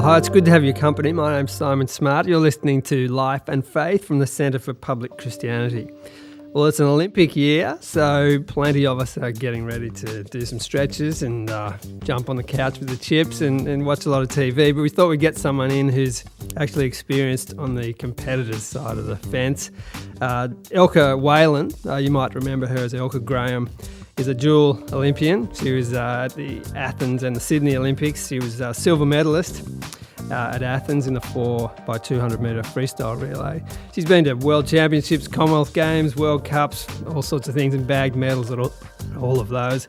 Hi, it's good to have your company. My name's Simon Smart. You're listening to Life and Faith from the Centre for Public Christianity. Well, it's an Olympic year, so plenty of us are getting ready to do some stretches and jump on the couch with the chips and watch a lot of TV. But we thought we'd get someone in who's actually experienced on the competitors' side of the fence. Elka Whalan, you might remember her as Elka Graham, is a dual Olympian. She was at the Athens and the Sydney Olympics. She was a silver medalist at Athens in the 4x200 metre freestyle relay. She's been to World Championships, Commonwealth Games, World Cups, all sorts of things, and bagged medals at all of those.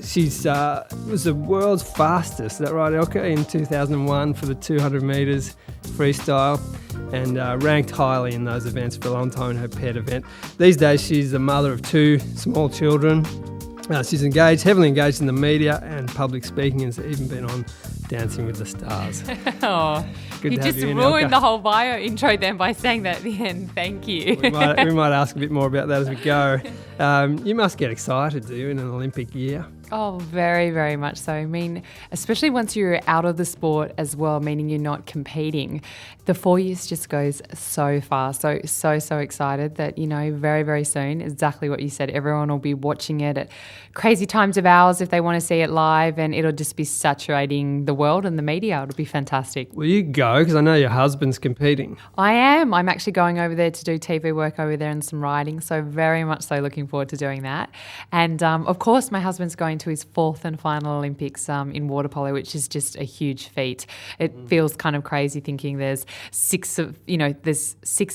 She was the world's fastest, is that right, Elka, in 2001 for the 200 metres freestyle, and ranked highly in those events for a long time in her pet event. These days she's the mother of 2 small children. She's heavily engaged in the media and public speaking, and has even been on Dancing with the Stars. Oh, you just ruined the whole bio intro then by saying that at the end. Thank you. We might ask a bit more about that as we go. You must get excited, do you, in an Olympic year? Oh, very, very much so. I mean, especially once you're out of the sport as well, meaning you're not competing, the 4 years just goes so fast. So excited that, very, very soon, exactly what you said, everyone will be watching it at crazy times of hours if they want to see it live, and it'll just be saturating the world and the media. It'll be fantastic. Will you go? Because I know your husband's competing. I am. I'm actually going over there to do TV work over there and some writing, so very much so looking forward to doing that. And, of course, my husband's going to his 4th and final Olympics in water polo, which is just a huge feat. It feels kind of crazy thinking there's 6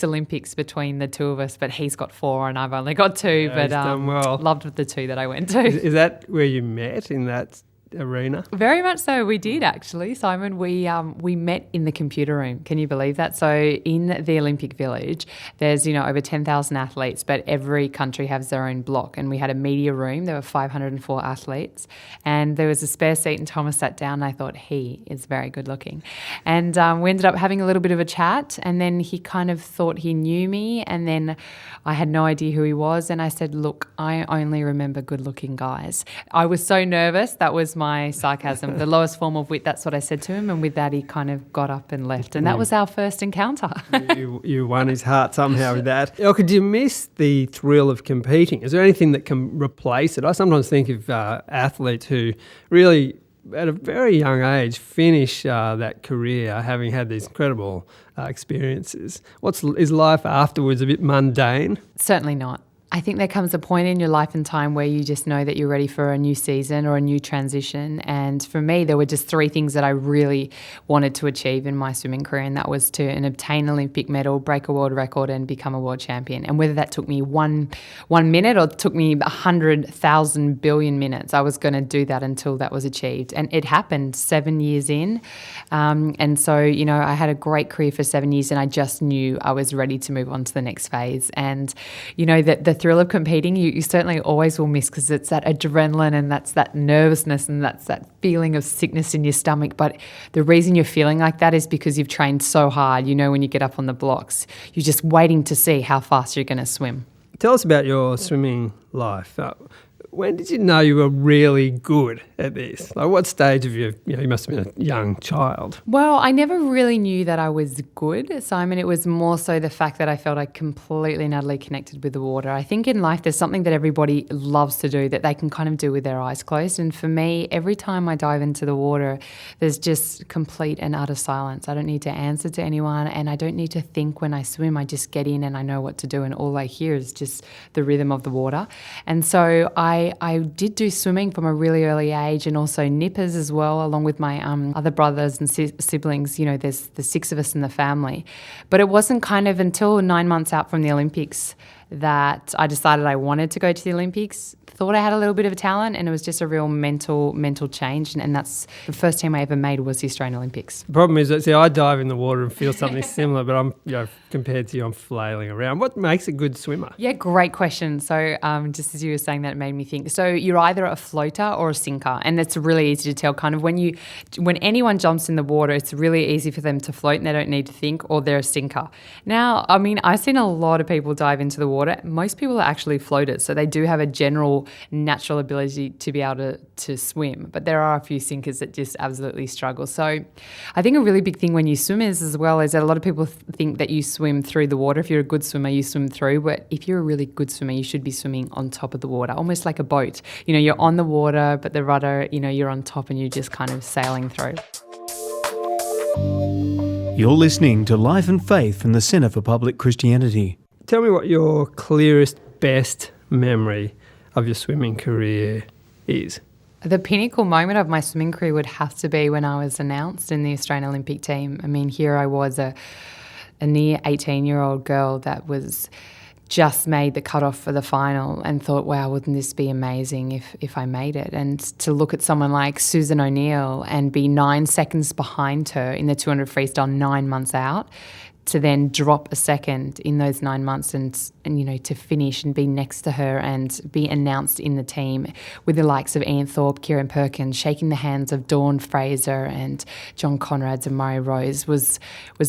Olympics between the two of us, but he's got 4 and I've only got 2. Yeah, but he's done well. Loved the 2 that I went to. Is that where you met, in that arena? Very much so. We did actually, Simon. We met in the computer room. Can you believe that? So in the Olympic Village, there's over 10,000 athletes, but every country has their own block. And we had a media room. There were 504 athletes, and there was a spare seat. And Thomas sat down. And I thought he is very good looking, and we ended up having a little bit of a chat. And then he kind of thought he knew me, and then I had no idea who he was. And I said, "Look, I only remember good looking guys." I was so nervous. That was my sarcasm, the lowest form of wit. That's what I said to him, and with that he kind of got up and left, and that was our first encounter. you won his heart somehow with that. Elka, do you miss the thrill of competing? Is there anything that can replace it? I sometimes think of athletes who really, at a very young age, finish that career having had these incredible experiences. Is life afterwards a bit mundane? Certainly not. I think there comes a point in your life and time where you just know that you're ready for a new season or a new transition. And for me, there were just 3 things that I really wanted to achieve in my swimming career, and that was to obtain an Olympic medal, break a world record, and become a world champion. And whether that took me one minute or took me 100,000 billion minutes, I was going to do that until that was achieved. And it happened 7 years in. And so, I had a great career for 7 years, and I just knew I was ready to move on to the next phase. And, that the thrill of competing, you certainly always will miss, because it's that adrenaline and that's that nervousness and that's that feeling of sickness in your stomach. But the reason you're feeling like that is because you've trained so hard. When you get up on the blocks, you're just waiting to see how fast you're going to swim. Tell us about your swimming life. When did you know you were really good at this? Like, what stage of you must have been a young child. Well, I never really knew that I was good, Simon. It was more so the fact that I felt I completely and utterly connected with the water. I think in life there's something that everybody loves to do that they can kind of do with their eyes closed. And for me, every time I dive into the water, there's just complete and utter silence. I don't need to answer to anyone, and I don't need to think when I swim. I just get in and I know what to do, and all I hear is just the rhythm of the water. And so I did do swimming from a really early age, and also nippers as well, along with my other brothers and siblings. There's the 6 of us in the family. But it wasn't kind of until 9 months out from the Olympics that I decided I wanted to go to the Olympics. Thought I had a little bit of a talent, and it was just a real mental change, and that's the first team I ever made was the Australian Olympics. The problem is that, I dive in the water and feel something similar, but I'm, compared to you, I'm flailing around. What makes a good swimmer? Yeah, great question. So just as you were saying that, it made me think. So you're either a floater or a sinker, and it's really easy to tell. Kind of when anyone jumps in the water, it's really easy for them to float and they don't need to think, or they're a sinker. Now, I've seen a lot of people dive into the water. Most people are actually floaters, so they do have a general natural ability to be able to swim. But there are a few sinkers that just absolutely struggle. So I think a really big thing when you swim is that a lot of people think that you swim through the water. If you're a good swimmer, you swim through. But if you're a really good swimmer, you should be swimming on top of the water, almost like a boat. You're on the water, but the rudder, you're on top and you're just kind of sailing through. You're listening to Life and Faith from the Centre for Public Christianity. Tell me what your clearest, best memory of your swimming career is. The pinnacle moment of my swimming career would have to be when I was announced in the Australian Olympic team. I mean, here I was a near 18-year-old girl that was just made the cutoff for the final and thought, wow, wouldn't this be amazing if I made it? And to look at someone like Susan O'Neill and be 9 seconds behind her in the 200 freestyle 9 months out, to then drop a second in those 9 months and to finish and be next to her and be announced in the team with the likes of Ian Thorpe, Kieran Perkins, shaking the hands of Dawn Fraser and John Conrads and Murray Rose was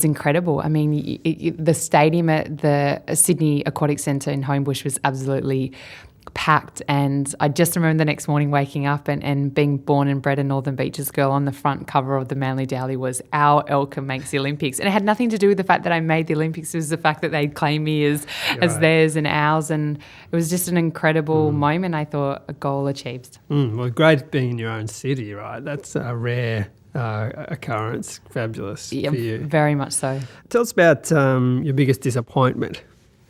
incredible. I mean, the stadium at the Sydney Aquatic Centre in Homebush was absolutely packed, and I just remember the next morning waking up and being born and bred a Northern Beaches girl. On the front cover of the Manly Daily was "Our Elka makes the Olympics," and it had nothing to do with the fact that I made the Olympics. It was the fact that they'd claim me as theirs and ours, and it was just an incredible moment. I thought, a goal achieved. Well, great being in your own city, right? That's a rare occurrence. Fabulous for you. Very much so. Tell us about your biggest disappointment.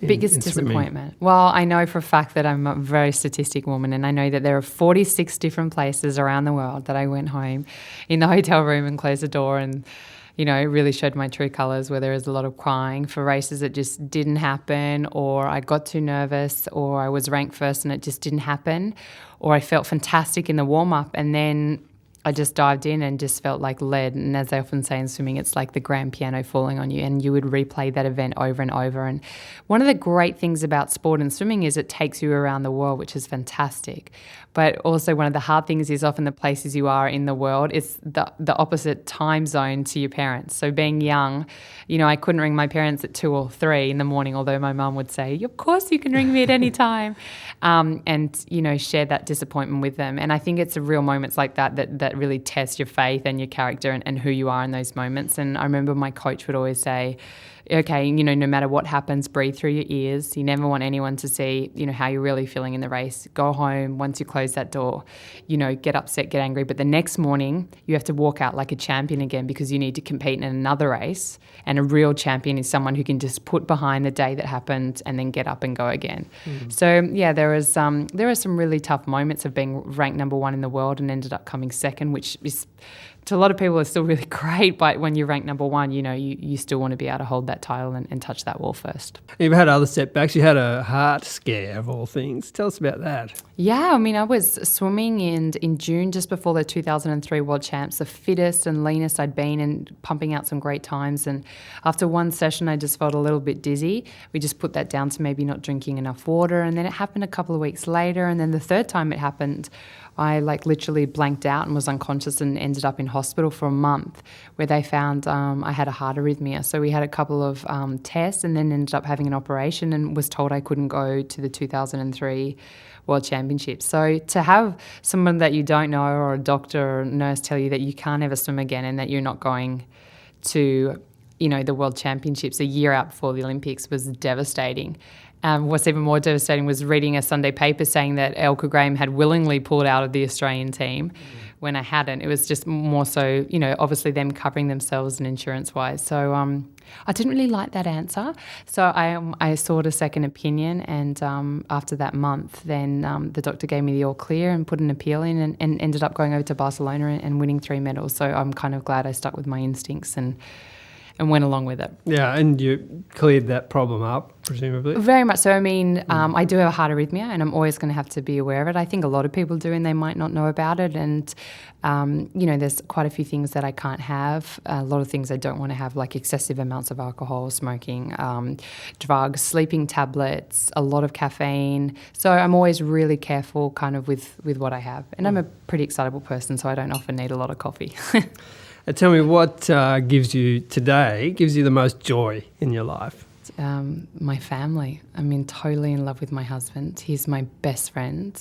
Biggest disappointment. Well, I know for a fact that I'm a very statistic woman, and I know that there are 46 different places around the world that I went home in the hotel room and closed the door and, it really showed my true colours, where there was a lot of crying for races that just didn't happen, or I got too nervous, or I was ranked first and it just didn't happen, or I felt fantastic in the warm-up and then I just dived in and just felt like lead. And as they often say in swimming, it's like the grand piano falling on you, and you would replay that event over and over. And one of the great things about sport and swimming is it takes you around the world, which is fantastic. But also one of the hard things is often the places you are in the world, it's the opposite time zone to your parents. So being young, I couldn't ring my parents at 2 or 3 in the morning, although my mum would say, of course you can ring me at any time, and, share that disappointment with them. And I think it's the real moments like that really test your faith and your character and who you are in those moments. And I remember my coach would always say, okay, no matter what happens, breathe through your ears. You never want anyone to see, how you're really feeling in the race. Go home. Once you close that door, get upset, get angry. But the next morning, you have to walk out like a champion again, because you need to compete in another race. And a real champion is someone who can just put behind the day that happened and then get up and go again. So, yeah, there are some really tough moments of being ranked number 1 in the world and ended up coming second, which is, to a lot of people, it's still really great, but when you rank number 1, you still want to be able to hold that title and touch that wall first. You've had other setbacks. You had a heart scare, of all things. Tell us about that. Yeah, I mean, I was swimming in June, just before the 2003 World Champs, the fittest and leanest I'd been, and pumping out some great times. And after one session, I just felt a little bit dizzy. We just put that down to maybe not drinking enough water. And then it happened a couple of weeks later. And then the third time it happened, I literally blanked out and was unconscious and ended up in hospital for a month, where they found I had a heart arrhythmia. So we had a couple of tests and then ended up having an operation, and was told I couldn't go to the 2003 World Championships. So to have someone that you don't know, or a doctor or nurse, tell you that you can't ever swim again and that you're not going to, the World Championships a year out before the Olympics was devastating. What's even more devastating was reading a Sunday paper saying that Elka Graham had willingly pulled out of the Australian team when I hadn't. It was just more so, obviously them covering themselves and insurance-wise. So I didn't really like that answer. So I sought a second opinion, and after that month, then the doctor gave me the all clear and put an appeal in, and ended up going over to Barcelona and winning 3 medals. So I'm kind of glad I stuck with my instincts and went along with it. Yeah, and you cleared that problem up, presumably? Very much so. I mean, I do have a heart arrhythmia, and I'm always going to have to be aware of it. I think a lot of people do, and they might not know about it. And, there's quite a few things that I can't have. A lot of things I don't want to have, like excessive amounts of alcohol, smoking, drugs, sleeping tablets, a lot of caffeine. So I'm always really careful kind of with what I have. And I'm a pretty excitable person, so I don't often need a lot of coffee. Tell me what gives you the most joy in your life? My family. I'm totally in love with my husband. He's my best friend.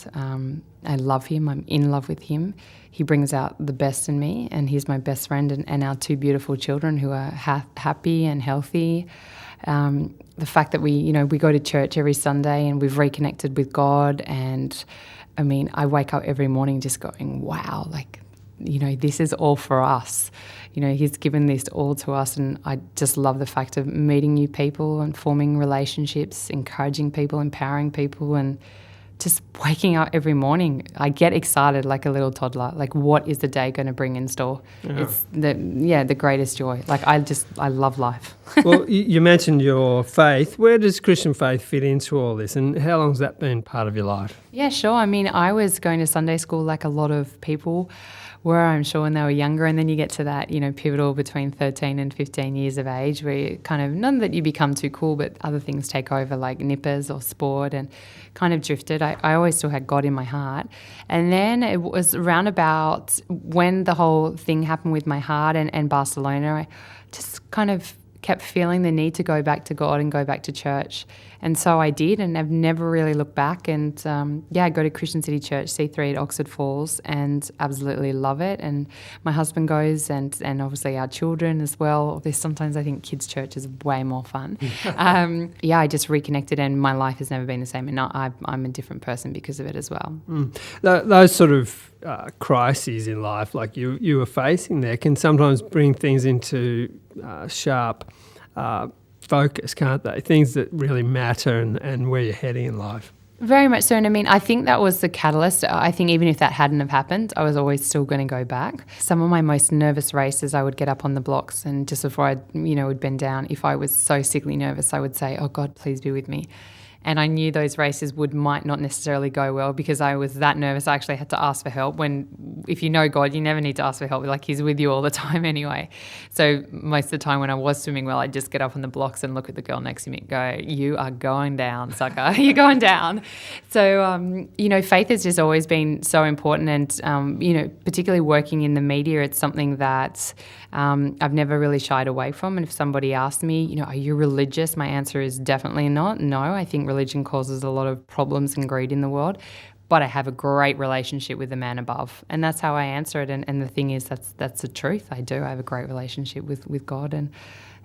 I love him. I'm in love with him. He brings out the best in me, and he's my best friend, and our two beautiful children who are happy and healthy. The fact that we go to church every Sunday and we've reconnected with God, and I wake up every morning just going, wow, this is all for us. He's given this all to us, and I just love the fact of meeting new people and forming relationships, encouraging people, empowering people, and just waking up every morning. I get excited like a little toddler. Like, what is the day going to bring in store? Yeah. It's the greatest joy. I love life. Well, you mentioned your faith. Where does Christian faith fit into all this, and how long has that been part of your life? Yeah, sure. I was going to Sunday school like a lot of people were, I'm sure, when they were younger, and then you get to that, pivotal between 13 and 15 years of age where you kind of, not that you become too cool, but other things take over like nippers or sport, and kind of drifted. I always still had God in my heart. And then it was around about when the whole thing happened with my heart and Barcelona, I just kind of kept feeling the need to go back to God and go back to church. And so I did, and I've never really looked back. And I go to Christian City Church, C3 at Oxford Falls, and absolutely love it. And my husband goes, and obviously our children as well. Sometimes I think kids' church is way more fun. I just reconnected, and my life has never been the same. And I'm a different person because of it as well. Those sort of crises in life, like you were facing there, can sometimes bring things into sharp focus, can't they? Things that really matter and where you're heading in life. Very much so. And I think that was the catalyst. I think even if that hadn't have happened, I was always still going to go back. Some of my most nervous races, I would get up on the blocks, and just before I would bend down, if I was so sickly nervous, I would say, oh God, please be with me. And I knew those races might not necessarily go well because I was that nervous. I actually had to ask for help. If you know God, you never need to ask for help. Like, He's with you all the time anyway. So most of the time when I was swimming well, I'd just get up on the blocks and look at the girl next to me and go, you are going down, sucker. You're going down. So, faith has just always been so important. And, particularly working in the media, it's something that I've never really shied away from. And if somebody asked me, are you religious? My answer is definitely not. No, I think religion causes a lot of problems and greed in the world, but I have a great relationship with the man above, and that's how I answer it. And the thing is, that's the truth. I do. I have a great relationship with God and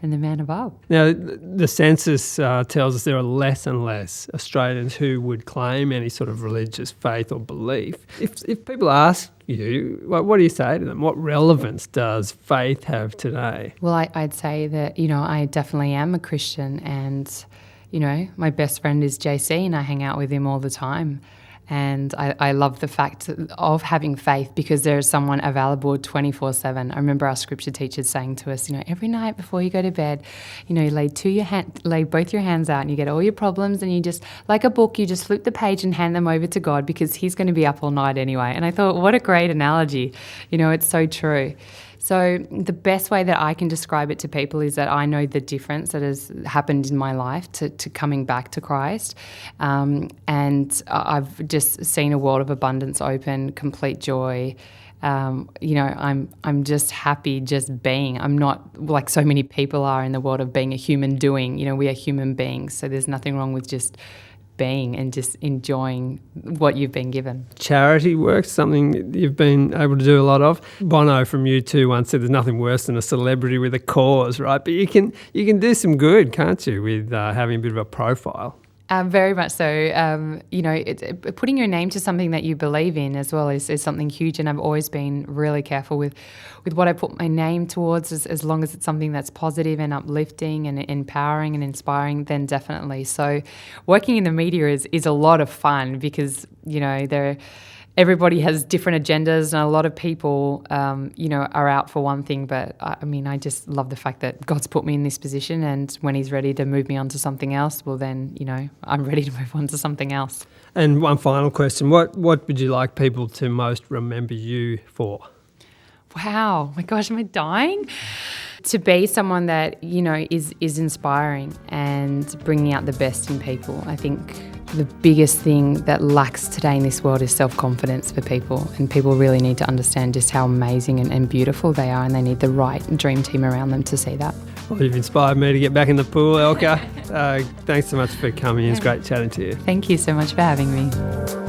the man above. Now, the census tells us there are less and less Australians who would claim any sort of religious faith or belief. If people ask you, what do you say to them? What relevance does faith have today? Well, I'd say that, I definitely am a Christian, and my best friend is JC, and I hang out with him all the time. And I love the fact of having faith because there is someone available 24/7. I remember our scripture teachers saying to us, every night before you go to bed, lay both your hands out and you get all your problems, and you just, like a book, you just flip the page and hand them over to God because He's going to be up all night anyway. And I thought, what a great analogy. It's so true. So the best way that I can describe it to people is that I know the difference that has happened in my life to coming back to Christ. And I've just seen a world of abundance open, complete joy. I'm just happy just being. I'm not like so many people are in the world of being a human doing. We are human beings, so there's nothing wrong with just being and just enjoying what you've been given. Charity work, something you've been able to do a lot of. Bono from U2 once said there's nothing worse than a celebrity with a cause, right? But you can do some good, can't you, with having a bit of a profile? Very much so. Putting your name to something that you believe in as well is something huge, and I've always been really careful with what I put my name towards, as long as it's something that's positive and uplifting and empowering and inspiring, then definitely. So working in the media is a lot of fun because, everybody has different agendas, and a lot of people, are out for one thing. But I just love the fact that God's put me in this position, and when He's ready to move me on to something else, well then, I'm ready to move on to something else. And one final question: what would you like people to most remember you for? Wow, my gosh, am I dying? To be someone that, is inspiring and bringing out the best in people. I think, the biggest thing that lacks today in this world is self-confidence for people, and people really need to understand just how amazing and beautiful they are, and they need the right dream team around them to see that. Well, you've inspired me to get back in the pool, Elka. Thanks so much for coming. It's great chatting to you. Thank you so much for having me.